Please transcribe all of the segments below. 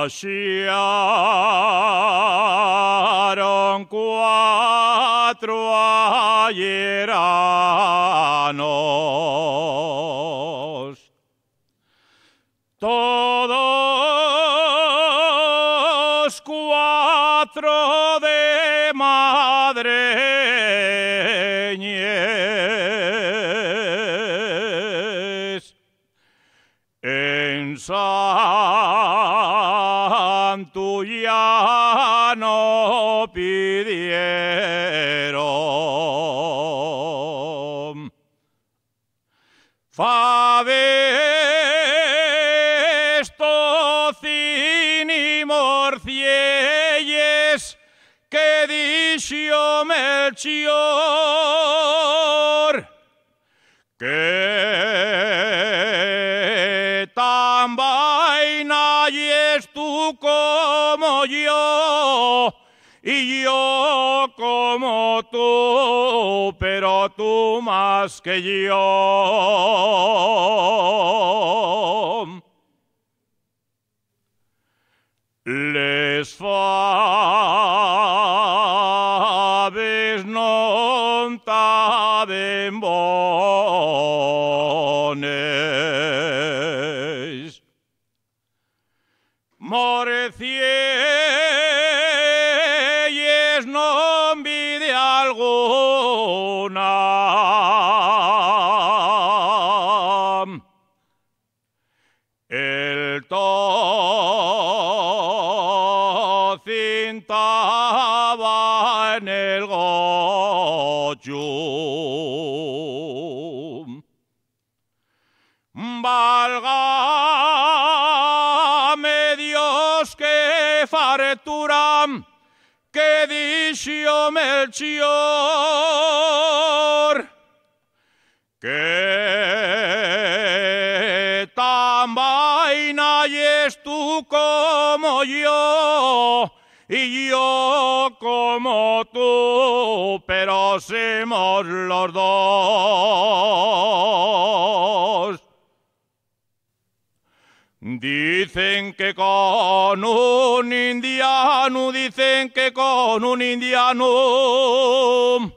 pasearon cuatro ayeranos, todos cuatro de madreñes, en Santullano pidieron faves, tocín y morcielles que dició Melchior, que tan vaina y es tú como yo, y yo como tú, pero tú más que yo. Les faves non taben bones, morcielles non vide alguna, el tocín taba en el goyum. Válgame Dios, que fartura que dició Melchior, que tan vaina y es tú como yo, y yo como tú, pero somos los dos. Dicen que con un indiano, dicen que con un indiano,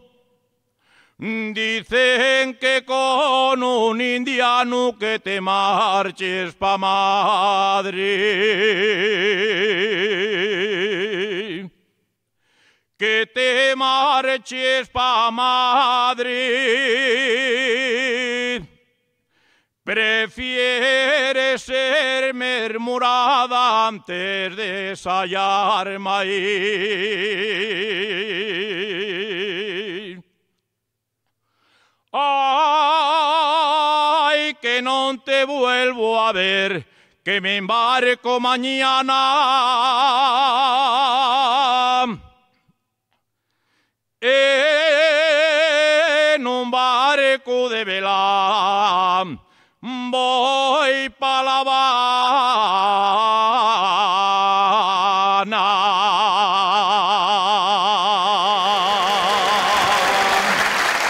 dicen que con un indiano que te marches pa' Madrid, que te marches pa' Madrid. Prefiere ser mermurada antes de ensayar maíz. Ay, que no te vuelvo a ver, que me embarco mañana en un barco de vela. Voy pa' La Habana.